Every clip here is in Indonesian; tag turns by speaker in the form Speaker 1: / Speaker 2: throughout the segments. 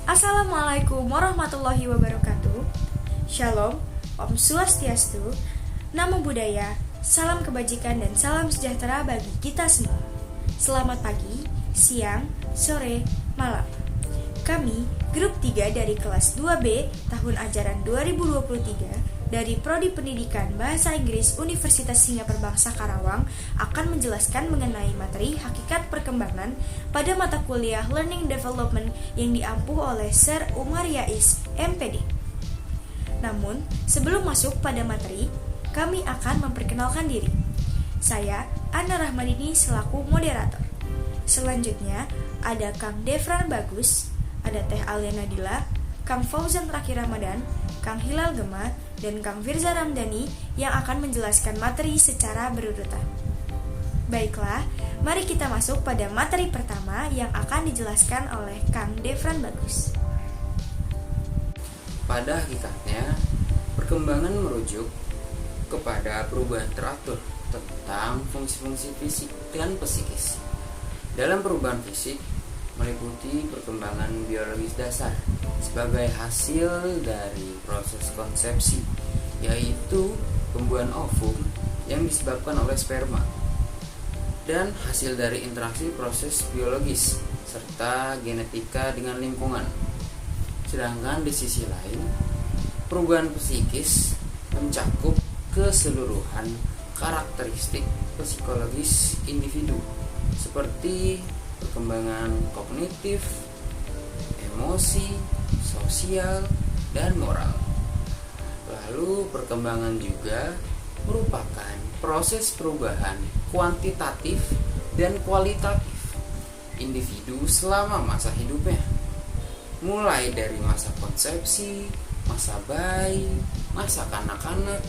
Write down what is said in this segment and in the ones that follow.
Speaker 1: Assalamualaikum warahmatullahi wabarakatuh. Shalom, Om Swastiastu, Namo Buddhaya, salam kebajikan dan salam sejahtera bagi kita semua. Selamat pagi, siang, sore, malam. Kami, grup 3 dari kelas 2B tahun ajaran 2023 dari Prodi Pendidikan Bahasa Inggris Universitas Singapura Bangsa Karawang akan menjelaskan mengenai materi hakikat perkembangan pada mata kuliah Learning Development yang diampu oleh Sir Umar Yais, MPD. Namun, sebelum masuk pada materi, kami akan memperkenalkan diri. Saya, Ana Rahmadini selaku moderator. Selanjutnya, ada Kang Devran Bagus, ada Teh Alia Nadila, Kang Fauzan Terakhir Ramadan, Kang Hilal Gema, dan Kang Firza Ramdhani yang akan menjelaskan materi secara berurutan. Baiklah, mari kita masuk pada materi pertama yang akan dijelaskan oleh Kang Devran Bagus.
Speaker 2: Pada hakikatnya, perkembangan merujuk kepada perubahan teratur tentang fungsi-fungsi fisik dan psikis. Dalam perubahan fisik, meliputi perkembangan biologis dasar sebagai hasil dari proses konsepsi, yaitu pembuahan ovum yang disebabkan oleh sperma, dan hasil dari interaksi proses biologis serta genetika dengan lingkungan. Sedangkan di sisi lain, perubahan psikis mencakup keseluruhan karakteristik psikologis individu seperti perkembangan kognitif, emosi, sosial, dan moral. Lalu perkembangan juga merupakan proses perubahan kuantitatif dan kualitatif individu selama masa hidupnya, mulai dari masa konsepsi, masa bayi, masa kanak-kanak,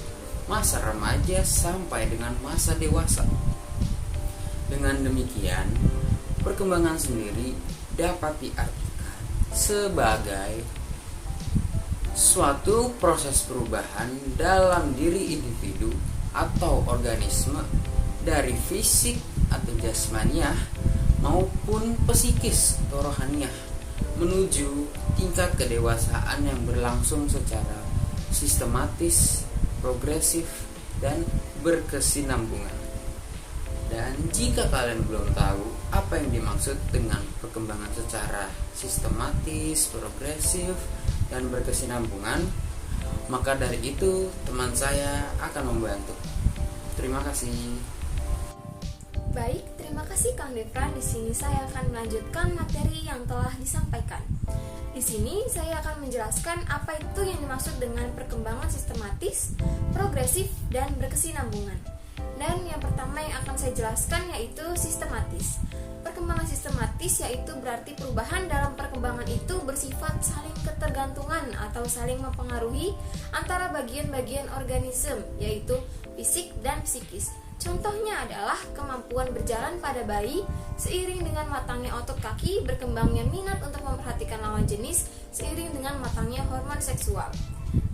Speaker 2: masa remaja, sampai dengan masa dewasa. Dengan demikian, perkembangan sendiri dapat diartikan sebagai suatu proses perubahan dalam diri individu atau organisme dari fisik atau jasmaniah maupun psikis atau rohaniah menuju tingkat kedewasaan yang berlangsung secara sistematis, progresif, dan berkesinambungan. Dan jika kalian belum tahu apa yang dimaksud dengan perkembangan secara sistematis, progresif, dan berkesinambungan, maka dari itu teman saya akan membantu. Terima kasih.
Speaker 3: Baik, terima kasih Kang Devran. Di sini saya akan melanjutkan materi yang telah disampaikan. Di sini saya akan menjelaskan apa itu yang dimaksud dengan perkembangan sistematis, progresif, dan berkesinambungan. Dan yang pertama yang akan saya jelaskan yaitu sistematis. Perkembangan sistematis yaitu berarti perubahan dalam perkembangan itu bersifat saling ketergantungan atau saling mempengaruhi antara bagian-bagian organisme, yaitu fisik dan psikis. Contohnya adalah kemampuan berjalan pada bayi seiring dengan matangnya otot kaki, berkembangnya minat untuk memperhatikan lawan jenis seiring dengan matangnya hormon seksual.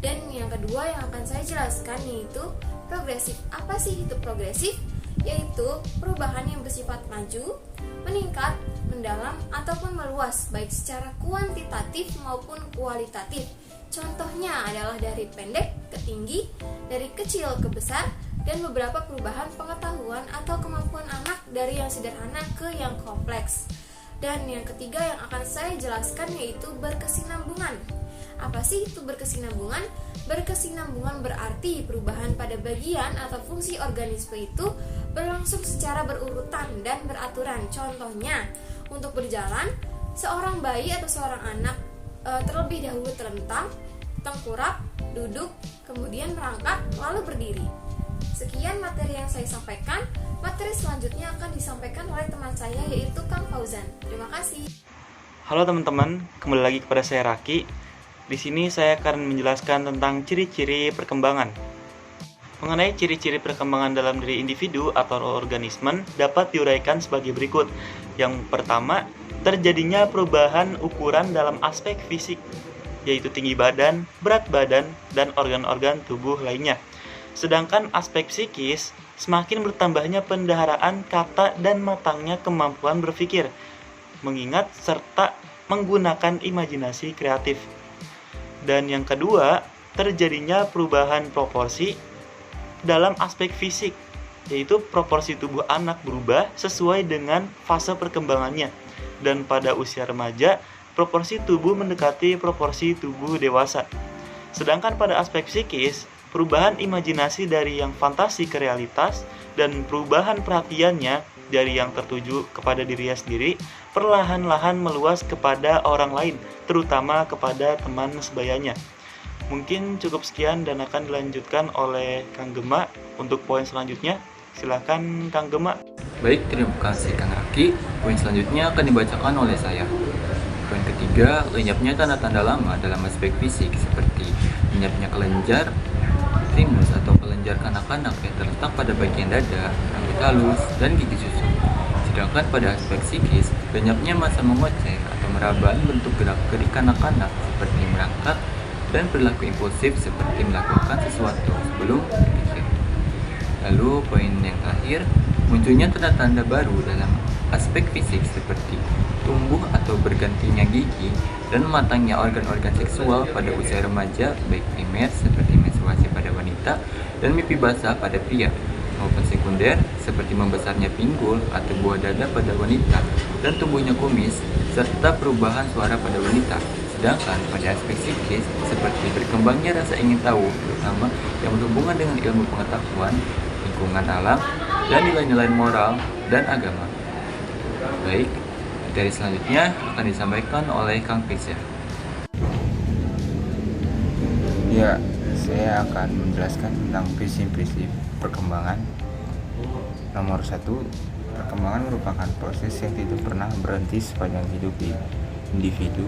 Speaker 3: Dan yang kedua yang akan saya jelaskan yaitu progresif. Apa sih itu progresif? Yaitu perubahan yang bersifat maju, meningkat, mendalam, ataupun meluas baik secara kuantitatif maupun kualitatif. Contohnya adalah dari pendek ke tinggi, dari kecil ke besar, dan beberapa perubahan pengetahuan atau kemampuan anak dari yang sederhana ke yang kompleks. Dan yang ketiga yang akan saya jelaskan yaitu berkesinambungan. Apa sih itu berkesinambungan? Berkesinambungan berarti perubahan pada bagian atau fungsi organisme itu berlangsung secara berurutan dan beraturan. Contohnya, untuk berjalan, seorang bayi atau seorang anak terlebih dahulu terlentang, tengkurap, duduk, kemudian merangkak, lalu berdiri. Sekian materi yang saya sampaikan. Materi selanjutnya akan disampaikan oleh teman saya yaitu Kang Fauzan. Terima kasih.
Speaker 4: Halo teman-teman, kembali lagi kepada saya Raki. Di sini saya akan menjelaskan tentang ciri-ciri perkembangan. Mengenai ciri-ciri perkembangan dalam diri individu atau organisme dapat diuraikan sebagai berikut. Yang pertama, terjadinya perubahan ukuran dalam aspek fisik, yaitu tinggi badan, berat badan, dan organ-organ tubuh lainnya. Sedangkan aspek psikis, semakin bertambahnya pendaharaan kata dan matangnya kemampuan berpikir, mengingat serta menggunakan imajinasi kreatif. Dan yang kedua, terjadinya perubahan proporsi dalam aspek fisik, yaitu proporsi tubuh anak berubah sesuai dengan fase perkembangannya. Dan pada usia remaja, proporsi tubuh mendekati proporsi tubuh dewasa. Sedangkan pada aspek psikis, perubahan imajinasi dari yang fantasi ke realitas dan perubahan perhatiannya dari yang tertuju kepada dirinya sendiri perlahan-lahan meluas kepada orang lain, terutama kepada teman sebayanya. Mungkin cukup sekian dan akan dilanjutkan oleh Kang Gema untuk poin selanjutnya. Silakan Kang Gema.
Speaker 5: Baik, terima kasih Kang Aki. Poin selanjutnya akan dibacakan oleh saya. Poin ketiga, lenyapnya tanda-tanda lama dalam aspek fisik seperti lenyapnya kelenjar thymus atau kelenjar kanak-kanak yang terletak pada bagian dada, rambut halus, dan gigi susu. Sedangkan pada aspek psikis, lenyapnya masa mengoceh atau meraba bentuk gerak-gerik kanak-kanak seperti merangkak dan perilaku impulsif seperti melakukan sesuatu sebelum berpikir. Lalu poin yang terakhir, munculnya tanda-tanda baru dalam aspek fisik seperti tumbuh atau bergantinya gigi dan matangnya organ-organ seksual pada usia remaja, baik primer seperti menstruasi pada wanita dan mimpi basah pada pria, maupun sekunder seperti membesarnya pinggul atau buah dada pada wanita dan tumbuhnya kumis serta perubahan suara pada wanita. Sedangkan pada aspek psikis seperti berkembangnya rasa ingin tahu, terutama yang berhubungan dengan ilmu pengetahuan, lingkungan alam, dan nilai-nilai moral dan agama. Baik, materi selanjutnya akan disampaikan oleh Kang Fisya.
Speaker 6: Ya, saya akan menjelaskan tentang prinsip-prinsip perkembangan. Nomor 1, perkembangan merupakan proses yang tidak pernah berhenti sepanjang hidup di individu.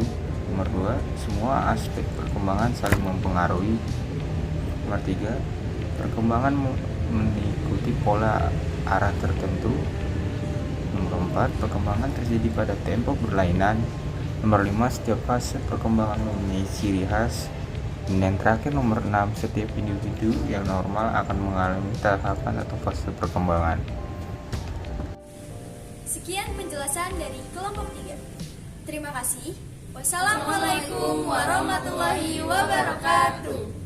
Speaker 6: Nomor 2, semua aspek perkembangan saling mempengaruhi. Nomor 3, perkembangan mengikuti pola arah tertentu. Nomor 4, perkembangan terjadi pada tempo berlainan. Nomor 5, setiap fase perkembangan mempunyai ciri khas. Dan yang terakhir nomor 6, setiap individu yang normal akan mengalami tahapan atau fase perkembangan.
Speaker 1: Sekian penjelasan dari kelompok 3. Terima kasih. Wassalamualaikum warahmatullahi wabarakatuh.